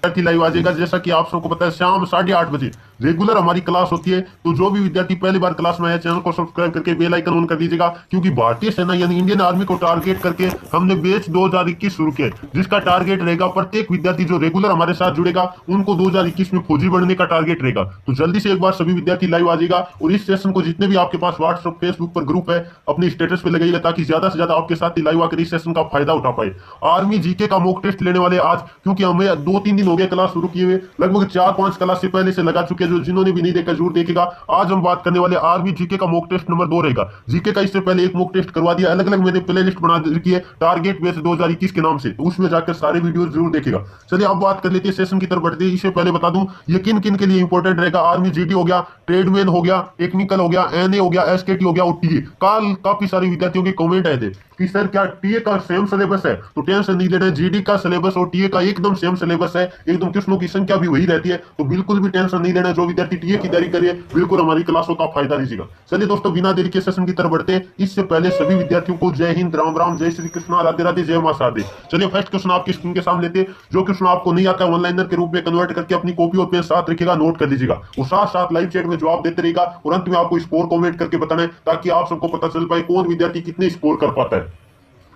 विद्यार्थी लाइव आ जाएगा। जैसा कि आप सबको पता है शाम 8:30 बजे रेगुलर हमारी क्लास होती है। तो जो भी विद्यार्थी पहली बार क्लास में आए चैनल को सब्सक्राइब करके बेल आइकन ऑन कर दीजिएगा, क्योंकि भारतीय सेना यानी इंडियन आर्मी को टारगेट करके हमने बैच 2021 शुरू किया, जिसका टारगेट रहेगा प्रत्येक विद्यार्थी जो रेगुलर हमारे साथ जुड़ेगा उनको 2021 में फौजी बनने का टारगेट रहेगा। तो जल्दी से एक बार सभी विद्यार्थी लाइव आ जाएगा और इस सेशन को जितने भी आपके पास व्हाट्सएप फेसबुक पर ग्रुप है अपनी स्टेटस पे लगाइएगा, ताकि ज्यादा से ज्यादा आपके साथ ही लाइव आकर इस सेशन का फायदा उठा पाए। आर्मी जीके का मॉक टेस्ट लेने वाले आज, क्योंकि हमें 2-3 दिन हो गए क्लास शुरू किए हुए, लगभग 4-5 क्लास से पहले से लगा चुके हैं। जो जिन्होंने भी नहीं देखा जरूर देखेगा। आज हम बात करने वाले आर्मी जीके का मॉक टेस्ट नंबर 2 रहेगा। जीके का इससे पहले एक मॉक टेस्ट करवा दिया, अलग अलग मैंने प्ले लिस्ट बना रखी है टारगेट बेस 2021 के नाम से, तो उसमें जाकर सारे वीडियो जरूर देखेगा। चलिए अब बात कर लेते हैं सेशन की तरफ बढ़ते हैं। इससे पहले बता दूं ये किन किन के लिए इंपॉर्टेंट रहेगा। आर्मी जीडी हो गया, ट्रेडमैन हो गया, टेक्निकल हो गया, एनए हो गया, एसकेटी हो गया और टीए। कल काफी सारे विद्यार्थियों के कमेंट आए थे कि सर क्या टीए का सेम सिलेबस है, तो टेंशन नहीं लेना, जीडी का सिलेबस और टीए का एकदम सेम सिलेबस है, एकदम क्वेश्चनों की संख्या भी वही रहती है, तो बिल्कुल भी टेंशन नहीं लेना। जो विद्यार्थी टीए की तैयारी करिए बिल्कुल हमारी क्लासों का फायदा लीजिएगा। चलिए दोस्तों बिना देरी के सेशन की तरफ बढ़ते हैं। इससे पहले सभी विद्यार्थियों को जय हिंद, राम राम, जय श्री कृष्ण, राधे राधे, जय मां शारदे। चलिए फर्स्ट क्वेश्चन आपकी स्क्रीन के सामने लेते हैं। जो क्वेश्चन आपको नहीं आता है ऑनलाइनर के रूप में कन्वर्ट करके अपनी कॉपी और पेन साथ रखिएगा, नोट कर लीजिएगा और साथ साथ लाइव चैट में जवाब देते रहेगा और अंत में आपको स्कोर कमेंट करके बताना है, ताकि आप सबको पता चल पाए कौन विद्यार्थी कितने स्कोर कर पाता है।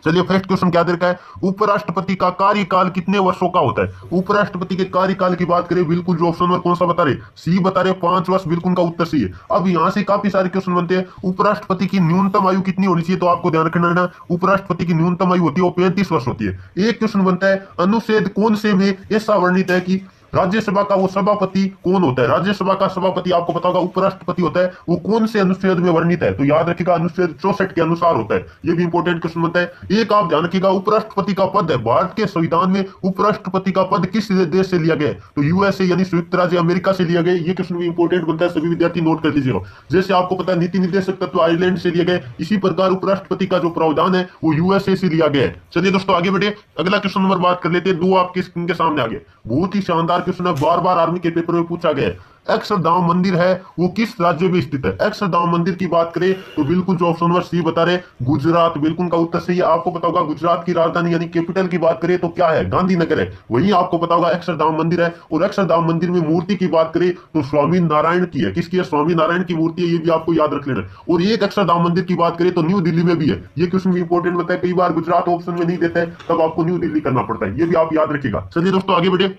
चलिए फर्स्ट क्वेश्चन क्या दे रखा है, उपराष्ट्रपति का कार्यकाल कितने वर्षों का होता है। उपराष्ट्रपति के कार्यकाल की बात करें, बिल्कुल जो ऑप्शन नंबर कौन सा बता रहे, सी बता रहे 5 वर्ष, बिल्कुल का उत्तर सी है। अब यहां से काफी सारे क्वेश्चन बनते हैं। उपराष्ट्रपति की न्यूनतम आयु कितनी होनी चाहिए, तो आपको ध्यान रखना है ना, उपराष्ट्रपति की न्यूनतम आयु होती है वो 35 वर्ष होती है। एक क्वेश्चन बनता है, अनुच्छेद कौन से में ऐसा वर्णित है कि राज्यसभा का वो सभापति कौन होता है। राज्यसभा का सभापति आपको पता होगा उपराष्ट्रपति होता है, वो कौन से अनुच्छेद में वर्णित है, तो याद रखिएगा अनुच्छेद 64 के अनुसार होता है। ये भी इंपॉर्टेंट क्वेश्चन बनता है। एक आप ध्यान रखिएगा, उपराष्ट्रपति का पद है भारत के संविधान में, उपराष्ट्रपति का पद किस देश से लिया गया है, तो यूएसए यानी संयुक्त राज्य अमेरिका से लिया गया। ये क्वेश्चन भी इंपॉर्टेंट बनता है, सभी विद्यार्थी नोट कर लीजिएगा। जैसे आपको पता है नीति निर्देशक तत्व आयरलैंड से लिया गया, इसी प्रकार उपराष्ट्रपति का जो प्रावधान है वो यूएसए से लिया गया है। चलिए दोस्तों आगे बढ़े, अगला क्वेश्चन नंबर बात कर लेते हैं। दो आपके स्क्रीन के सामने आगे, बहुत ही शानदार क्वेश्चन है, बार बार आर्मी के पेपर में पूछा गया है। अक्षरधाम मंदिर है वो किस राज्य में स्थित है। अक्षरधाम मंदिर की बात करें तो बिल्कुल जो ऑप्शन नंबर सी बता रहे गुजरात, बिल्कुल का उत्तर सही है। आपको पता होगा गुजरात की राजधानी यानी कैपिटल की बात करें तो क्या है, गांधीनगर है, वही आपको पता होगा अक्षरधाम मंदिर है। और अक्षरधाम मंदिर में मूर्ति की बात करें तो स्वामी नारायण की है। किसकी है, स्वामी नारायण की मूर्ति है, ये भी आपको याद रख लेना। और एक अक्षरधाम मंदिर की बात करें तो न्यू दिल्ली में भी है। ये क्वेश्चन भी इंपॉर्टेंट होता है, कई बार गुजरात ऑप्शन में नहीं देता है तब आपको न्यू दिल्ली करना पड़ता है, ये भी आप याद रखिएगा। चलिए दोस्तों आगे बढ़े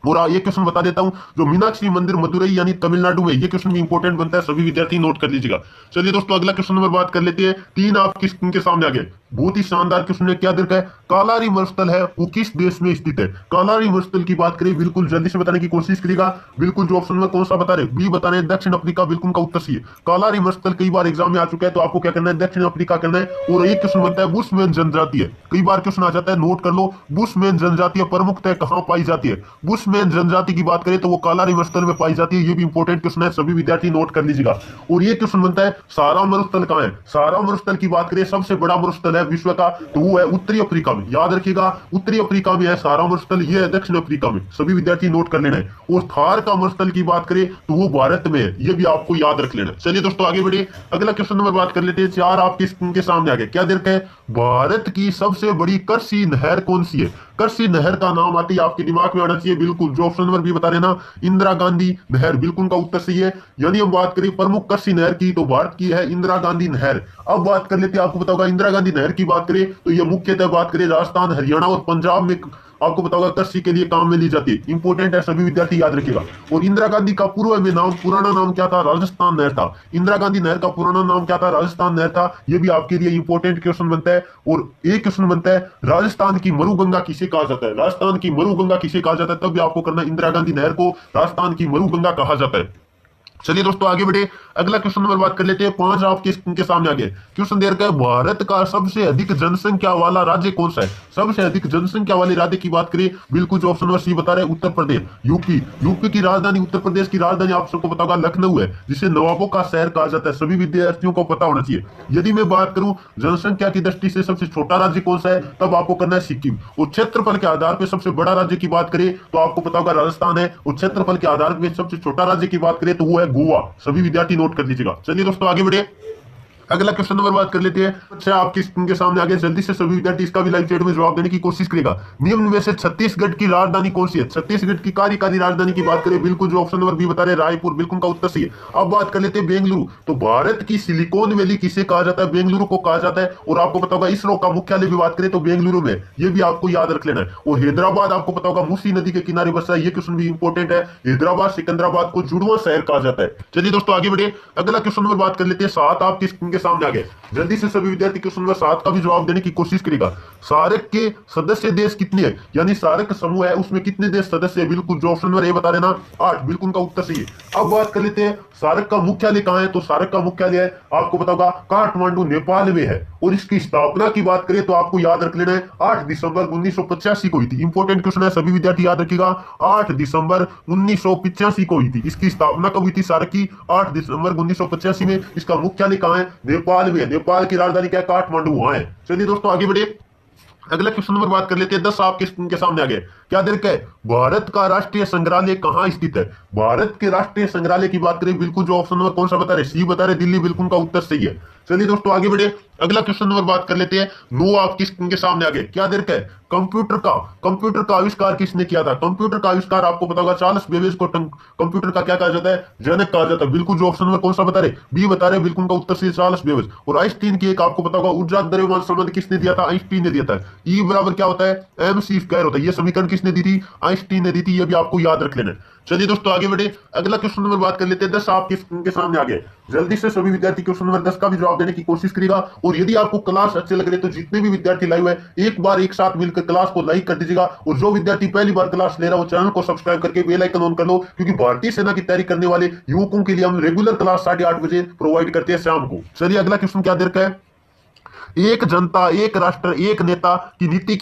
और ये क्वेश्चन बता देता हूं, जो मीनाक्षी मंदिर मदुरई यानी तमिलनाडु में, ये क्वेश्चन भी इंपॉर्टेंट बनता है, सभी विद्यार्थी नोट कर लीजिएगा। चलिए दोस्तों अगला क्वेश्चन नंबर बात कर लेते हैं। 3 आपकी स्क्रीन के सामने आ गए, बहुत ही शानदार क्वेश्चन है। क्या देखा है, कालारी मरुस्थल है वो किस देश में स्थित है। कालारी मरुस्थल की बात करें बिल्कुल जल्दी से बताने की कोशिश करेगा। बिल्कुल जो ऑप्शन में कौन सा बता रहे, बी बता रहे दक्षिण अफ्रीका, बिल्कुल का उत्तर सी है। कालारी मरुस्थल कई बार एग्जाम में आ चुका है, तो आपको क्या करना है, दक्षिण अफ्रीका करना है। और एक क्वेश्चन बनता है बुशमैन जनजाति है, कई बार क्वेश्चन आ जाता है, नोट कर लो। बुशमैन जनजाति प्रमुखतः कहां पाई जाती है। बुशमैन जनजाति की बात करें तो वो कालारी मरुस्थल में पाई जाती है, ये भी इंपॉर्टेंट क्वेश्चन है, सभी विद्यार्थी नोट कर लीजिएगा। और ये क्वेश्चन बनता है सारा मरुस्थल कहां है। सारा मरुस्थल की बात करें सबसे बड़ा मरुस्थल है विश्व का, तो वो है उत्तरी अफ्रीका में, याद रखिएगा उत्तरी अफ्रीका में है सारा मरुस्थल, ये है दक्षिण अफ्रीका में, सभी विद्यार्थी नोट कर लेना है। और थार का मरुस्थल की बात करें तो वो भारत में है, ये भी आपको याद रख लेना। चलिए दोस्तों आगे बढ़े, अगला क्वेश्चन नंबर बात कर लेते हैं। 4 आपके स्क्रीन के सामने आ गए, क्या देखा है, भारत की सबसे बड़ी कृषि नहर कौन सी है। कृषि नहर का नाम आती है आपके दिमाग में आना चाहिए, बिल्कुल जो ऑप्शन नंबर भी बता रहे ना, इंदिरा गांधी नहर, बिल्कुल का उत्तर सही है। यानी हम बात करें प्रमुख कृषि नहर की तो भारत की है इंदिरा गांधी नहर। अब बात कर लेते हैं, आपको पता होगा इंदिरा गांधी नहर की बात करें तो ये मुख्यतः बात करें राजस्थान, हरियाणा और पंजाब में आपको पता होगा कृषि के लिए काम में ली जाती है, इंपॉर्टेंट है, सभी विद्यार्थी याद रखिएगा। और इंदिरा गांधी का पूर्व में नाम, पुराना नाम क्या था, राजस्थान नहर था। इंदिरा गांधी नहर का पुराना नाम क्या था, राजस्थान नहर था, ये भी आपके लिए इंपॉर्टेंट क्वेश्चन बनता है। और एक क्वेश्चन बनता है राजस्थान की मरुगंगा किसे कहा जाता है। राजस्थान की मरुगंगा किसे कहा जाता है, तब भी आपको करना, इंदिरा गांधी नहर को राजस्थान की मरुगंगा कहा जाता है। चलिए दोस्तों आगे बढ़े, अगला क्वेश्चन नंबर बात कर लेते हैं। 5 आपके स्क्रीन के सामने आ गए, क्वेश्चन दे रखा है भारत का सबसे अधिक जनसंख्या वाला राज्य कौन सा है। सबसे अधिक जनसंख्या वाले राज्य की बात करें, बिल्कुल जो ऑप्शन नंबर सी बता रहे हैं उत्तर प्रदेश, यूपी। यूपी की राजधानी, उत्तर प्रदेश की राजधानी आप सबको पता होगा लखनऊ है, जिसे नवाबों का शहर कहा जाता है, सभी विद्यार्थियों को पता होना चाहिए। यदि मैं बात करूं जनसंख्या की दृष्टि से सबसे छोटा राज्य कौन सा है, तब आपको करना है सिक्किम। और क्षेत्रफल के आधार पर सबसे बड़ा राज्य की बात करें तो आपको पता होगा राजस्थान है। और क्षेत्रफल के आधार पर सबसे छोटा राज्य की बात करें तो वो है गोवा, सभी विद्यार्थी नोट कर लीजिएगा। चलिए दोस्तों आगे बढ़े, अगला क्वेश्चन नंबर बात कर लेते हैं। अच्छा, आपके स्क्रीन के सामने आ गया, जल्दी से सभी विद्यार्थी इसका भी लाइव चैट में जवाब देने की कोशिश करेगा। निम्न में से छत्तीसगढ़ की राजधानी कौन सी है? छत्तीसगढ़ की कार्यकारी राजधानी की बात करें, बिल्कुल जो ऑप्शन नंबर बी बता रहे रायपुर, बिल्कुल का उत्तर सही है। अब बात कर लेते हैं बेंगलुरु। तो भारत की सिलिकॉन वैली किसे कहा जाता है? बेंगलुरु को कहा जाता है। और आपको पता होगा इसरो का मुख्यालय भी बात करें तो बेंगलुरु में, ये भी आपको याद रख लेना है। और हैदराबाद आपको पता होगा मूसी नदी के किनारे बसा है, ये क्वेश्चन भी इंपॉर्टेंट है। हैदराबाद सिकंदराबाद को जुड़वा शहर कहा जाता है। चलिए दोस्तों आगे बढ़े, अगला क्वेश्चन नंबर बात कर लेते हैं। 7 आपके स्क्रीन के सामने आ गए, जल्दी से सभी विद्यार्थी क्वेश्चन नंबर 7 का भी जवाब देने की कोशिश करेगा। सार्क के सदस्य देश कितने हैं? यानी सार्क समूह है उसमें कितने देश सदस्य है? बिल्कुल जो ऑप्शन नंबर ए बता देना 8, बिल्कुल का उत्तर सही है। अब बात कर लेते हैं सार्क का मुख्यालय कहां है? तो सार्क का मुख्यालय है आपको पता होगा काठमांडू नेपाल में है। और इसकी स्थापना की बात करें तो आपको याद रख लेना है 8 दिसंबर 1985 को हुई थी। इंपॉर्टेंट क्वेश्चन है, सभी विद्यार्थी याद रखिएगा, 8 दिसंबर 1985 को हुई थी। इसकी स्थापना कब हुई थी सार्क की? 8 दिसंबर 1985 में। इसका मुख्यालय कहां है? नेपाल में है। नेपाल की राजधानी क्या है? काठमांडू वहां है। चलिए दोस्तों आगे बढ़े, अगला क्वेश्चन नंबर बात कर लेते हैं। 10 आपके स्क्रीन के सामने आ गए, क्या देर है? भारत का राष्ट्रीय संग्रहालय कहां स्थित है? भारत के राष्ट्रीय संग्रहालय की बात करें, बिल्कुल जो ऑप्शन नंबर कौन सा बता रहे? सी बता रहे, दिल्ली, बिल्कुल का उत्तर सही है। चलिए दोस्तों आगे बढ़े, अगला क्वेश्चन नंबर बात कर लेते हैं। 9 आपकी स्क्रीन के सामने आ गए, क्या देर है? कंप्यूटर का आविष्कार किसने किया था? कंप्यूटर का आविष्कार आपको पता होगा चार्ल्स बेबेज को कंप्यूटर का क्या कहा जाता है? जनक कहा जाता है। बिल्कुल जो ऑप्शन नंबर कौन सा बता रहे? बी बता रहे, बिल्कुल का उत्तर सही, चार्ल्स बेबेज। और आइंस्टीन की एक आपको पता होगा ऊर्जा द्रव्यमान संबंध किसने दिया था? आइंस्टीन ने दिया था। ई बराबर क्या होता है? MC स्क्वायर होता है। ये समीकरण किसने दी थी? आइंस्टीन ने दी थी। ये भी आपको याद रख लेना है। चलिए दोस्तों आगे बढ़े, अगला क्वेश्चन नंबर बात कर लेते हैं। 10 आपके स्क्रीन के सामने आ गए, जल्दी से सभी विद्यार्थी क्वेश्चन नंबर 10 का भी जवाब देने की कोशिश करेगा। और यदि आपको क्लास अच्छे लग रहे तो जितने भी विद्यार्थी लाइव है एक बार एक साथ मिलकर क्लास को लाइक कर दीजिएगा। और जो विद्यार्थी पहली बार क्लास ले रहा हो चैनल को सब्सक्राइब करके बेल आइकन ऑन कर लो, क्योंकि भारतीय सेना की तैयारी करने वाले युवकों के लिए हम रेगुलर क्लास 8:30 बजे प्रोवाइड करते हैं शाम को। चलिए अगला क्वेश्चन क्या देर का है? एक जनता एक राष्ट्र एक नेता की नीति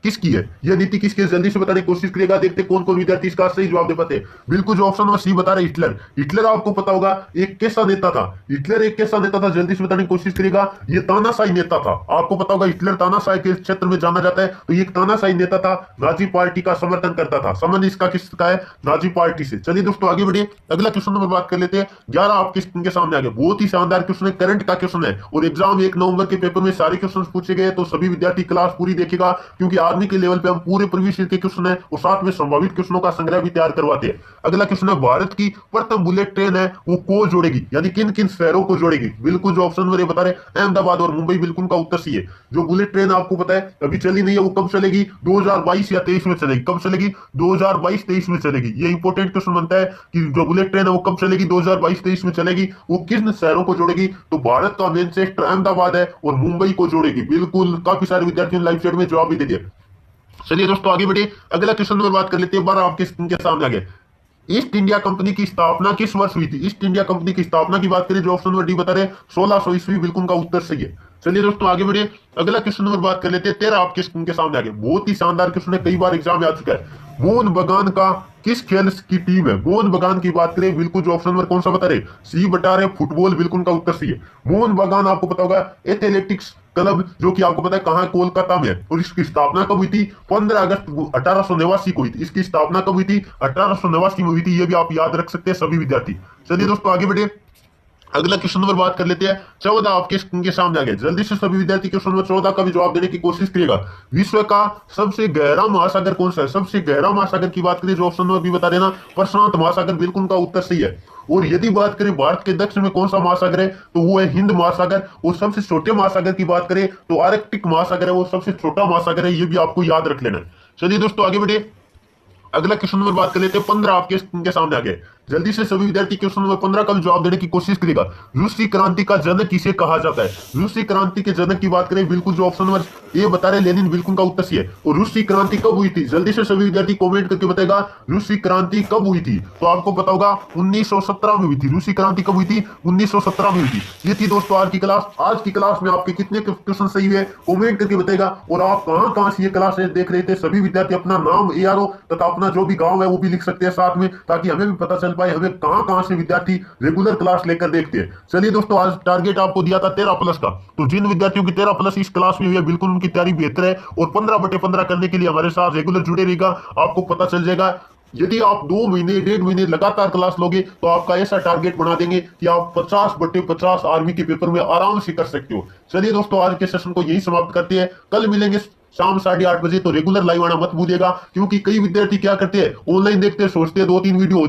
किसकी है? यह नीति किसकी है? जल्दी से बताने की कोशिश करेगा, देखते कौन कौन विद्यार्थी इसका सही जवाब दे पाते हैं। बिल्कुल जो ऑप्शन नंबर सी बता रहे हिटलर। हिटलर आपको पता होगा एक कैसा नेता था? हिटलर एक कैसा नेता था? जल्दी से बताने की कोशिश करेगा। ये तानाशाही नेता था। आपको पता होगा हिटलर तानाशाही के क्षेत्र में जाना जाता है, तो ये एक तानाशाही नेता था, नाजी पार्टी का समर्थन करता था। संबंध इसका किसका है? नाजी पार्टी से। चलिए दोस्तों आगे बढ़िए, अगला क्वेश्चन नंबर बात कर लेते हैं। 11 आपके स्क्रीन के सामने आ गए, बहुत ही शानदार क्वेश्चन है, करंट का क्वेश्चन है। और एग्जाम 1 नवंबर के पेपर में सारे क्वेश्चन पूछे गए, तो सभी विद्यार्थी क्लास पूरी देखेगा, क्योंकि आर्मी के लेवल पे हम पूरे प्रीवियस ईयर के क्वेश्चन है और साथ में संभावित क्वेश्चनों का संग्रह भी तैयार करवाते हैं। अगला क्वेश्चन है, भारत की प्रथम बुलेट ट्रेन है वो को जोड़ेगी? यानी किन किन शहरों को जोड़ेगी? बिल्कुल जो ऑप्शन नंबर बता रहे अहमदाबाद और मुंबई, बिल्कुल का उत्तर सी है। जो बुलेट ट्रेन आपको पता है अभी चली नहीं है, वो कब चलेगी? 2022 या 23 में चलेगी। कब चलेगी? 2022-23 में चलेगी। ये इंपॉर्टेंट क्वेश्चन बनता है कि जो बुलेट ट्रेन है वो कब चलेगी? 2022-23 में चलेगी। वो किन शहरों को जोड़ेगी? तो भारत का मेन शहर अहमदाबाद है और मुंबई को जोड़ेगी। बिल्कुल काफी सारे विद्यार्थियों ने लाइव चैट में जवाब भी दे दिया। चलिए दोस्तों आगे बढ़िए, अगला क्वेश्चन नंबर बात कर लेते हैं। 12 आपके स्क्रीन के सामने आ गए, ईस्ट इंडिया कंपनी की स्थापना किस वर्ष हुई थी? ईस्ट इंडिया कंपनी की स्थापना की बात करें, जो ऑप्शन नंबर डी बता रहे 1600 ईस्वी, बिल्कुल का उत्तर सही है। चलिए दोस्तों आगे बढ़िए, अगला क्वेश्चन नंबर बात कर लेते हैं। 13 आपके स्क्रीन के सामने आ गए, बहुत ही शानदार क्वेश्चन है, कई बार एग्जाम में आ चुका है। मोहन बगान का किस खेल की टीम है? मोहन बगान की बात करें, बिल्कुल जो ऑप्शन नंबर कौन सा बता रहे? सी बता रहे फुटबॉल, बिल्कुल का उत्तर सही है। मोहन बगान आपको पता होगा एथलेटिक्स क्लब, जो कि आपको पता है कहां? कोलकाता में है। और इसकी स्थापना कब हुई थी? 15 अगस्त 1889 को हुई थी। इसकी स्थापना कब हुई थी? 1889 में हुई थी। ये भी आप याद रख सकते हैं सभी विद्यार्थी। चलिए दोस्तों आगे बढ़े, अगला क्वेश्चन नंबर बात कर लेते हैं। 14 आपके स्क्रीन के सामने आ गए, जल्दी से सभी विद्यार्थी क्वेश्चन नंबर 14 का भी जवाब देने की कोशिश करिएगा। विश्व का सबसे गहरा महासागर कौन सा है? सबसे गहरा महासागर की बात करें, जो ऑप्शन नंबर भी बता देना प्रशांत महासागर, बिल्कुल का उत्तर सही है। और यदि बात करें भारत के दक्षिण में कौन सा महासागर है, तो वो है हिंद महासागर। और सबसे छोटे महासागर की बात करें तो आर्कटिक महासागर है, वो सबसे छोटा महासागर है। ये भी आपको याद रख लेना है। चलिए दोस्तों आगे बढ़े, अगला क्वेश्चन नंबर बात कर लेते हैं। 15 आपके स्क्रीन के सामने आ गए, जल्दी से सभी विद्यार्थी क्वेश्चन नंबर 15 का जवाब देने की कोशिश करेगा। रूसी क्रांति का जनक किसे कहा जाता है? रूसी क्रांति के जनक की बात करें, बिल्कुल जो ऑप्शन नंबर ए बता रहे लेनिन, बिल्कुल का उत्तर सही है। और रूसी क्रांति कब हुई थी? जल्दी से सभी विद्यार्थी कमेंट करके बताएगा रूसी क्रांति कब हुई थी। तो आपको पता होगा 1917 में हुई थी। रूसी क्रांति कब हुई थी? 1917 में हुई थी। ये थी दोस्तों आज की क्लास। आज की क्लास में आपके कितने क्वेश्चन सही हुए कमेंट करके बताएगा। और आप कहां से ये क्लास देख रहे थे, सभी विद्यार्थी अपना नाम ARO तथा अपना जो भी गांव है वो भी लिख सकते हैं साथ में, ताकि हमें भी पता चल पाए हमें कहां से विद्यार्थी रेगुलर क्लास लेकर देखते हैं। चलिए दोस्तों, आज टारगेट आपको दिया था 13+ का, तो जिन विद्यार्थियों की 13+ इस क्लास में हुई है, बिल्कुल उनकी तैयारी बेहतर है। और 15/15 करने के लिए हमारे साथ रेगुलर जुड़े रहिएगा, आपको पता चल जाएगा यदि आप 2 महीने 1.5 महीने लगातार क्लास लोगे तो आपका ऐसा टारगेट बना देंगे कि आप 50/50 आर्मी के पेपर में आराम से कर सकते हो। चलिए दोस्तों, आज के सेशन को यही समाप्त करते हैं। कल मिलेंगे शाम 8:30 बजे। तो रेगुलर लाइव आना मत भूलिएगा, क्योंकि कई विद्यार्थी क्या करते हैं, ऑनलाइन देखते हैं, सोचते हैं 2-3 वीडियो